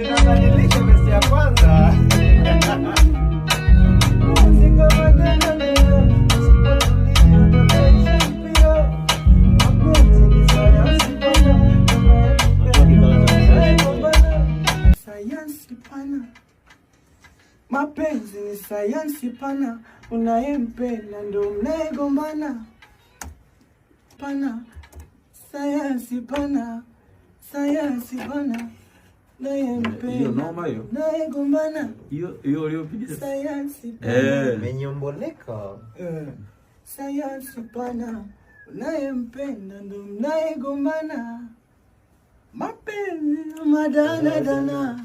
Inabadilisha vesi ya kwanza. Sayansi pana, mapenzi ni sayansi pana, unayempenda ndo mnayegombana. Pana, sayansi pana, sayansi pana, unayempenda unayegombana. Hiyo uliopiga sayansi pana, Menyomboleka. sayansi pana, unayempenda ndo mnayegombana. Mapenzi madana.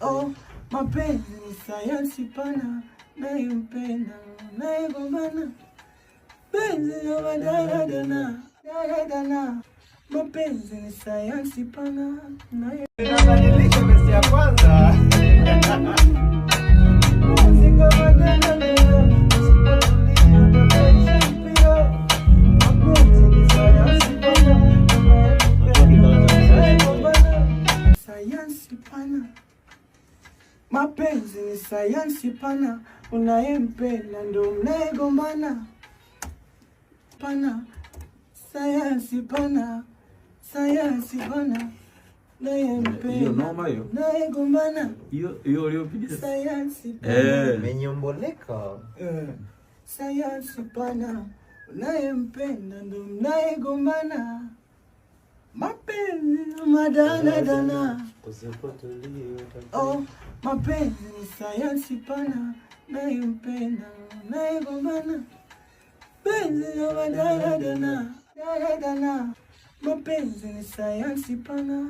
Oh, mapenzi ni sayansi pana, unayempenda unayegombana. Mapenzi madana. Mapenzi ni sayansi pana, Inabadilisha vesi ya kwanza. sayansi pana. Mapenzi ni sayansi pana, unayempenda ndo mnayegombana. Pana, sayansi pana, sayansi pana, unayempenda unayegombana. hiyo uliopiga sayansi pana, Menyomboleka. sayansi pana, unayempenda ndo mnayegombana. Mapenzi madana. Oh, mapenzi ni sayansi pana, unayempenda unayegombana. Mapenzi madana. Mapenzi ni sayansi pana,